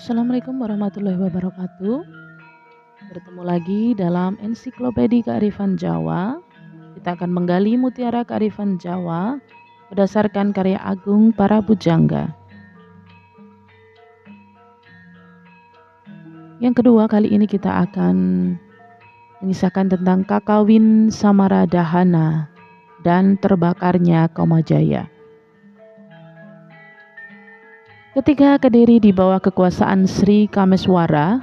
Assalamualaikum warahmatullahi wabarakatuh. Bertemu lagi dalam Ensiklopedia Kearifan Jawa. Kita akan menggali mutiara kearifan Jawa berdasarkan karya agung para pujangga. Yang kedua, kali ini kita akan mengisahkan tentang Kakawin Samaradahana dan terbakarnya Kamajaya. Ketika Kediri di bawah kekuasaan Sri Kameswara,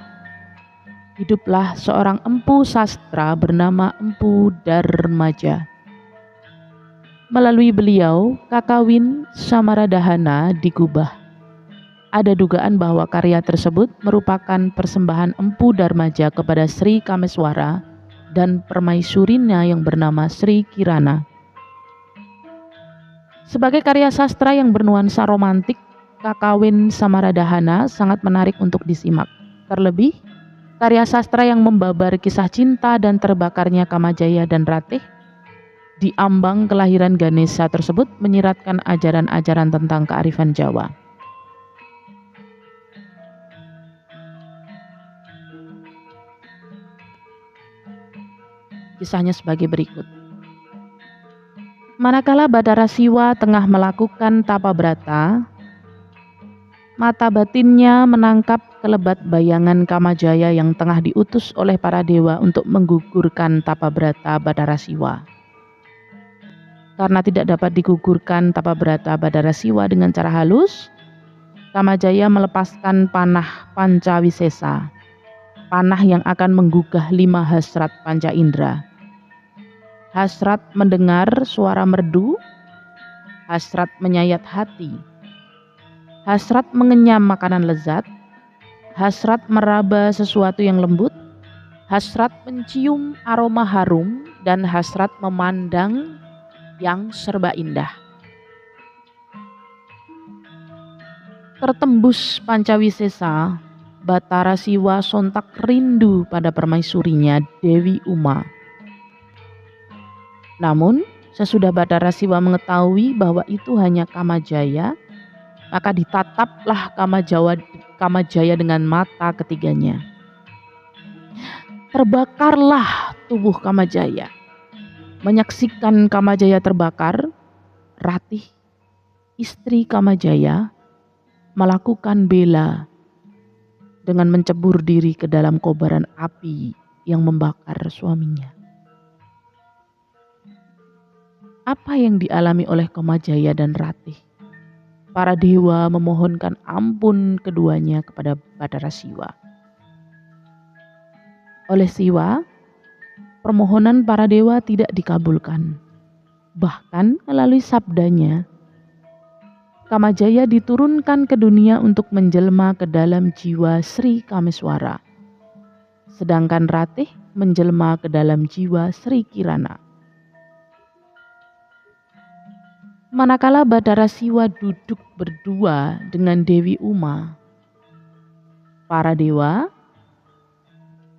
hiduplah seorang empu sastra bernama Empu Darmaja. Melalui beliau, Kakawin Samaradahana digubah. Ada dugaan bahwa karya tersebut merupakan persembahan Empu Darmaja kepada Sri Kameswara dan permaisurinya yang bernama Sri Kirana. Sebagai karya sastra yang bernuansa romantik, Kakawin Samaradahana sangat menarik untuk disimak. Terlebih, karya sastra yang membabar kisah cinta dan terbakarnya Kamajaya dan Ratih di ambang kelahiran Ganesha tersebut menyiratkan ajaran-ajaran tentang kearifan Jawa. Kisahnya sebagai berikut. Manakala Bathara Siwa tengah melakukan tapa brata, mata batinnya menangkap kelebat bayangan Kamajaya yang tengah diutus oleh para dewa untuk menggugurkan tapa brata Bathara Siwa. Karena tidak dapat digugurkan tapa brata Bathara Siwa dengan cara halus, Kamajaya melepaskan panah Pancawisesa, panah yang akan menggugah 5 hasrat panca indera. Hasrat mendengar suara merdu, hasrat menyayat hati, hasrat mengenyam makanan lezat, hasrat meraba sesuatu yang lembut, hasrat mencium aroma harum, dan hasrat memandang yang serba indah. Tertembus Pancawisesa, Bathara Siwa sontak rindu pada permaisurinya Dewi Uma. Namun, sesudah Bathara Siwa mengetahui bahwa itu hanya Kamajaya, maka ditataplah Kamajaya dengan mata ketiganya. Terbakarlah tubuh Kamajaya. Menyaksikan Kamajaya terbakar, Ratih, istri Kamajaya, melakukan bela dengan mencebur diri ke dalam kobaran api yang membakar suaminya. Apa yang dialami oleh Kamajaya dan Ratih? Para dewa memohonkan ampun keduanya kepada Bathara Siwa. Oleh Siwa, permohonan para dewa tidak dikabulkan. Bahkan melalui sabdanya, Kamajaya diturunkan ke dunia untuk menjelma ke dalam jiwa Sri Kameswara, sedangkan Ratih menjelma ke dalam jiwa Sri Kirana. Manakala Bathara Siwa duduk berdua dengan Dewi Uma, para dewa,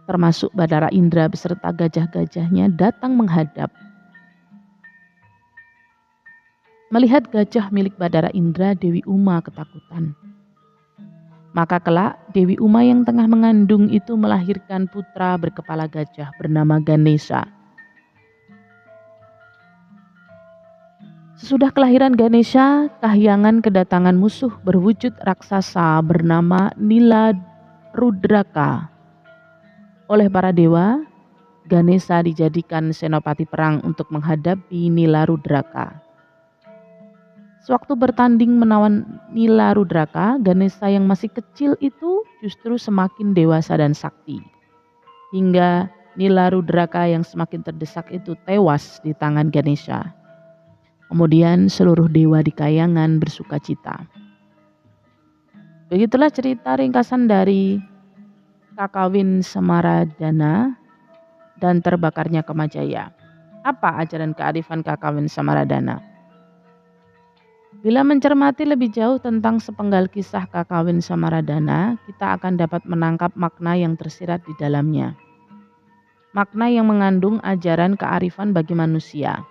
termasuk Bathara Indra beserta gajah-gajahnya datang menghadap. Melihat gajah milik Bathara Indra, Dewi Uma ketakutan. Maka kelak Dewi Uma yang tengah mengandung itu melahirkan putra berkepala gajah bernama Ganesha. Sesudah kelahiran Ganesha, kahyangan kedatangan musuh berwujud raksasa bernama Nilarudraka. Oleh para dewa, Ganesha dijadikan senopati perang untuk menghadapi Nilarudraka. Sewaktu bertanding melawan Nilarudraka, Ganesha yang masih kecil itu justru semakin dewasa dan sakti. Hingga Nilarudraka yang semakin terdesak itu tewas di tangan Ganesha. Kemudian seluruh dewa di kahyangan bersuka cita. Begitulah cerita ringkasan dari Kakawin Samaradahana dan terbakarnya Kamajaya. Apa ajaran kearifan Kakawin Samaradahana? Bila mencermati lebih jauh tentang sepenggal kisah Kakawin Samaradahana, kita akan dapat menangkap makna yang tersirat di dalamnya. Makna yang mengandung ajaran kearifan bagi manusia.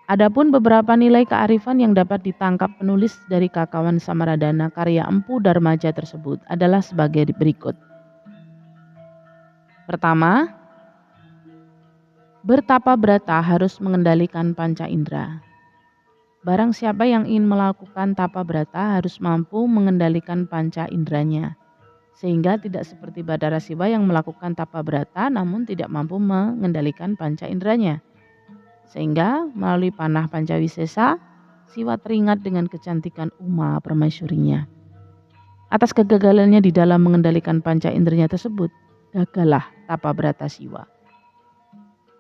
Adapun beberapa nilai kearifan yang dapat ditangkap penulis dari Kakawan Samaradhana karya Empu Darmaja tersebut adalah sebagai berikut. Pertama, bertapa brata harus mengendalikan panca indera. Barang siapa yang ingin melakukan tapa brata harus mampu mengendalikan panca inderanya, sehingga tidak seperti Badara Siwa yang melakukan tapa brata namun tidak mampu mengendalikan panca inderanya. Sehingga melalui panah Pancawisesa, Siwa teringat dengan kecantikan Uma permaisurinya. Atas kegagalannya di dalam mengendalikan panca inderanya tersebut, gagallah tapa brata Siwa.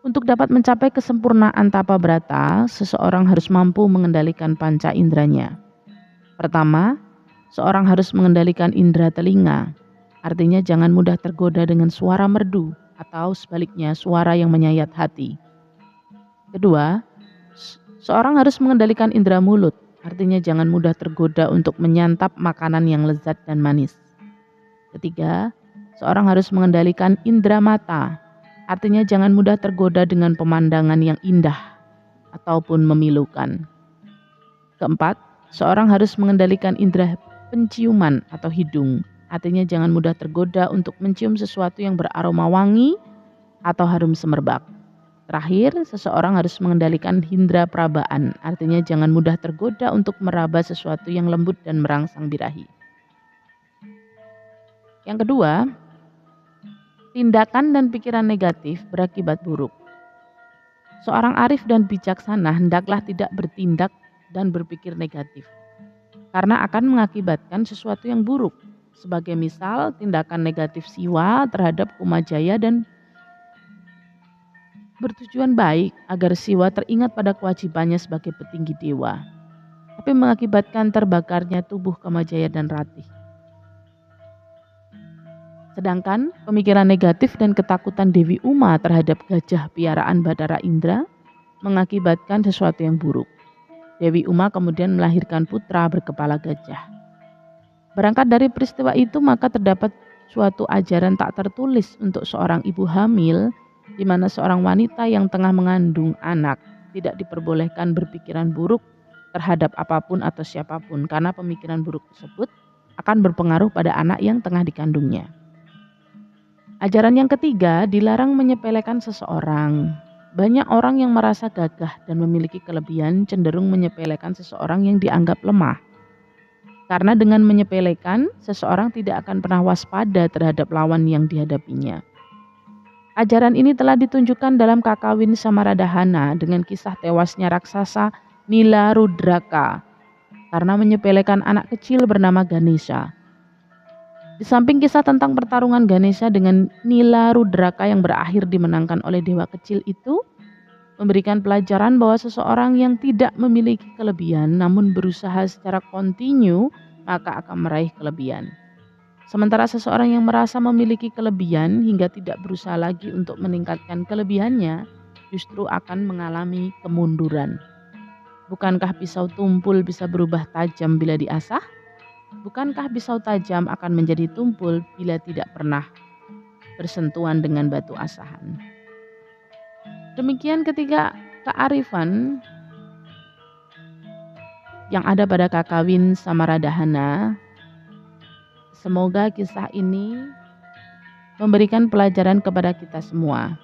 Untuk dapat mencapai kesempurnaan tapa brata, seseorang harus mampu mengendalikan panca inderanya. Pertama, seorang harus mengendalikan indera telinga, artinya jangan mudah tergoda dengan suara merdu atau sebaliknya suara yang menyayat hati. Kedua, seorang harus mengendalikan indera mulut, artinya jangan mudah tergoda untuk menyantap makanan yang lezat dan manis. Ketiga, seorang harus mengendalikan indera mata, artinya jangan mudah tergoda dengan pemandangan yang indah ataupun memilukan. Keempat, seorang harus mengendalikan indera penciuman atau hidung, artinya jangan mudah tergoda untuk mencium sesuatu yang beraroma wangi atau harum semerbak. Terakhir, seseorang harus mengendalikan indera perabaan, artinya jangan mudah tergoda untuk meraba sesuatu yang lembut dan merangsang birahi. Yang kedua, tindakan dan pikiran negatif berakibat buruk. Seorang arif dan bijaksana hendaklah tidak bertindak dan berpikir negatif, karena akan mengakibatkan sesuatu yang buruk. Sebagai misal, tindakan negatif Siwa terhadap Kumajaya dan bertujuan baik agar Siwa teringat pada kewajibannya sebagai petinggi dewa, tapi mengakibatkan terbakarnya tubuh Kamajaya dan Ratih. Sedangkan pemikiran negatif dan ketakutan Dewi Uma terhadap gajah piaraan Badara Indra mengakibatkan sesuatu yang buruk. Dewi Uma kemudian melahirkan putra berkepala gajah. Berangkat dari peristiwa itu, maka terdapat suatu ajaran tak tertulis untuk seorang ibu hamil, di mana seorang wanita yang tengah mengandung anak tidak diperbolehkan berpikiran buruk terhadap apapun atau siapapun, karena pemikiran buruk tersebut akan berpengaruh pada anak yang tengah dikandungnya. Ajaran yang ketiga, dilarang menyepelekan seseorang. Banyak orang yang merasa gagah dan memiliki kelebihan cenderung menyepelekan seseorang yang dianggap lemah. Karena dengan menyepelekan, seseorang tidak akan pernah waspada terhadap lawan yang dihadapinya. Ajaran ini telah ditunjukkan dalam Kakawin Samaradhana dengan kisah tewasnya raksasa Nila Rudraka karena menyepelekan anak kecil bernama Ganesha. Di samping kisah tentang pertarungan Ganesha dengan Nila Rudraka yang berakhir dimenangkan oleh dewa kecil itu, memberikan pelajaran bahwa seseorang yang tidak memiliki kelebihan namun berusaha secara kontinu maka akan meraih kelebihan. Sementara seseorang yang merasa memiliki kelebihan hingga tidak berusaha lagi untuk meningkatkan kelebihannya justru akan mengalami kemunduran. Bukankah pisau tumpul bisa berubah tajam bila diasah? Bukankah pisau tajam akan menjadi tumpul bila tidak pernah bersentuhan dengan batu asahan? Demikian ketiga kearifan yang ada pada Kakawin Samaradhana. Semoga kisah ini memberikan pelajaran kepada kita semua.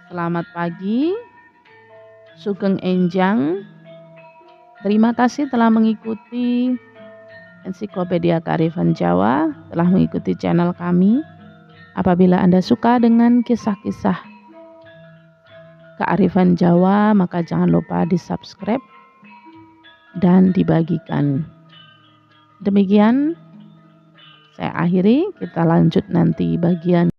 Selamat pagi, Sugeng Enjang. Terima kasih telah mengikuti Ensiklopedia Kearifan Jawa, telah mengikuti channel kami. Apabila Anda suka dengan kisah-kisah kearifan Jawa, maka jangan lupa di-subscribe dan dibagikan. Demikian saya akhiri, kita lanjut nanti bagian